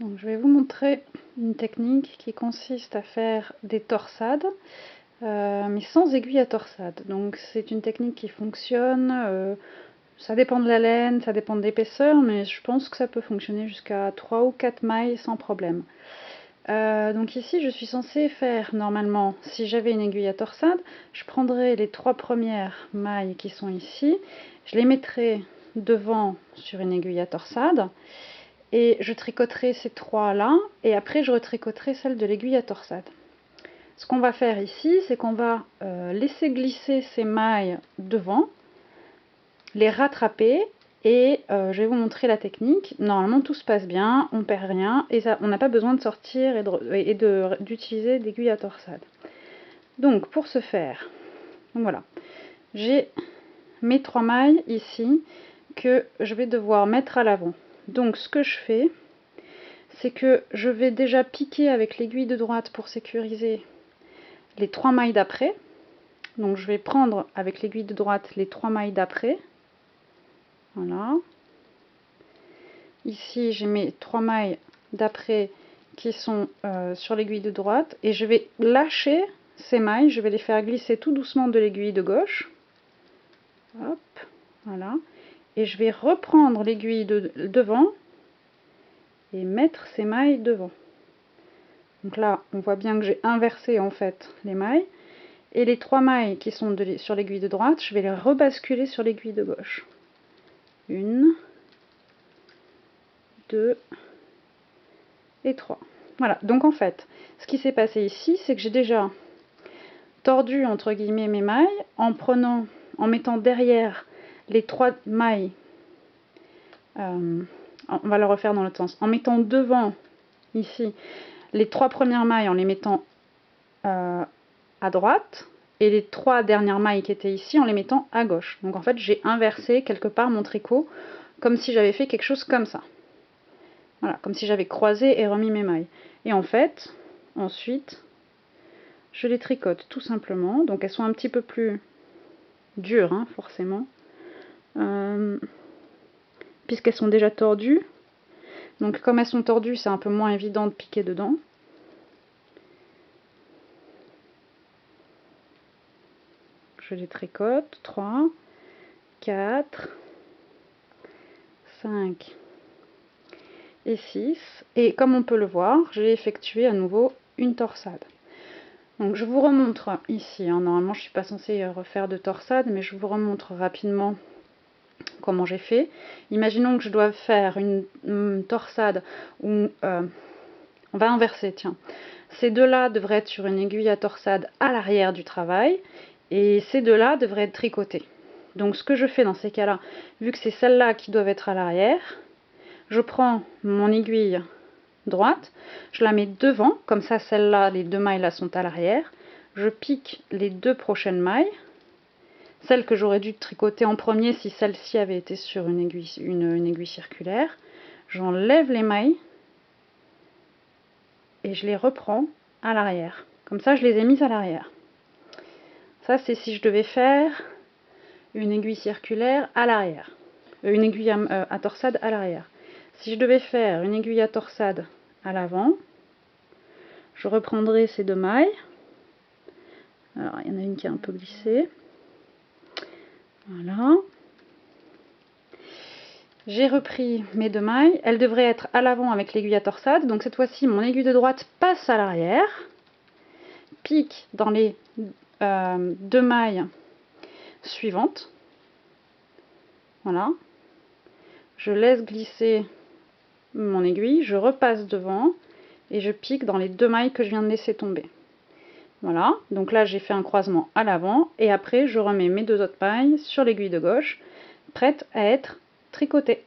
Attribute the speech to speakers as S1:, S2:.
S1: Donc, je vais vous montrer une technique qui consiste à faire des torsades, mais sans aiguille à torsade. Donc c'est une technique qui fonctionne, ça dépend de la laine, ça dépend de l'épaisseur, mais je pense que ça peut fonctionner jusqu'à 3 ou 4 mailles sans problème. Donc ici je suis censée faire normalement, si j'avais une aiguille à torsade, je prendrais les 3 premières mailles qui sont ici, je les mettrais devant sur une aiguille à torsade, et je tricoterai ces 3 là, et après je retricoterai celle de l'aiguille à torsade. Ce qu'on va faire ici, c'est qu'on va laisser glisser ces mailles devant, les rattraper, et je vais vous montrer la technique. Normalement tout se passe bien, on perd rien, et ça, on n'a pas besoin de sortir et d'utiliser d'aiguille à torsade. Donc pour ce faire, donc voilà, j'ai mes 3 mailles ici que je vais devoir mettre à l'avant. Donc ce que je fais, c'est que je vais déjà piquer avec l'aiguille de droite pour sécuriser les 3 mailles d'après. Donc je vais prendre avec l'aiguille de droite les 3 mailles d'après. Voilà. Ici j'ai mes 3 mailles d'après qui sont sur l'aiguille de droite, et je vais lâcher ces mailles, je vais les faire glisser tout doucement de l'aiguille de gauche. Hop, voilà. Et je vais reprendre l'aiguille de devant et mettre ces mailles devant. Donc là, on voit bien que j'ai inversé en fait les mailles. Et les 3 mailles qui sont sur l'aiguille de droite, je vais les rebasculer sur l'aiguille de gauche. 1, 2 et 3. Voilà, donc en fait, ce qui s'est passé ici, c'est que j'ai déjà tordu entre guillemets mes mailles en mettant derrière les 3 mailles, on va le refaire dans l'autre sens, en mettant devant ici les 3 premières mailles, en les mettant à droite, et les 3 dernières mailles qui étaient ici en les mettant à gauche. Donc en fait j'ai inversé quelque part mon tricot, comme si j'avais fait quelque chose comme ça. Voilà, comme si j'avais croisé et remis mes mailles. Et en fait, ensuite, je les tricote tout simplement. Donc elles sont un petit peu plus dures, hein, forcément, puisqu'elles sont déjà tordues. Donc comme elles sont tordues, c'est un peu moins évident de piquer dedans. Je les tricote, 3, 4, 5 et 6. Et comme on peut le voir, j'ai effectué à nouveau une torsade. Donc je vous remontre ici, hein. Normalement je ne suis pas censée refaire de torsade, mais je vous remontre rapidement comment j'ai fait. Imaginons que je dois faire une torsade où on va inverser, tiens. Ces deux-là devraient être sur une aiguille à torsade à l'arrière du travail, et ces deux-là devraient être tricotés. Donc ce que je fais dans ces cas-là, vu que c'est celles-là qui doivent être à l'arrière, je prends mon aiguille droite, je la mets devant, comme ça celles-là, les 2 mailles là sont à l'arrière, je pique les 2 prochaines mailles, celle que j'aurais dû tricoter en premier si celle-ci avait été sur une aiguille circulaire, j'enlève les mailles et je les reprends à l'arrière. Comme ça, je les ai mises à l'arrière. Ça, c'est si je devais faire une aiguille circulaire à l'arrière. Une aiguille à torsade à l'arrière. Si je devais faire une aiguille à torsade à l'avant, je reprendrai ces 2 mailles. Alors, il y en a une qui est un peu glissée. Voilà. J'ai repris mes 2 mailles. Elles devraient être à l'avant avec l'aiguille à torsade. Donc cette fois-ci, mon aiguille de droite passe à l'arrière, pique dans les 2 mailles suivantes. Voilà. Je laisse glisser mon aiguille, je repasse devant et je pique dans les 2 mailles que je viens de laisser tomber. Voilà, donc là j'ai fait un croisement à l'avant, et après je remets mes 2 autres mailles sur l'aiguille de gauche, prêtes à être tricotées.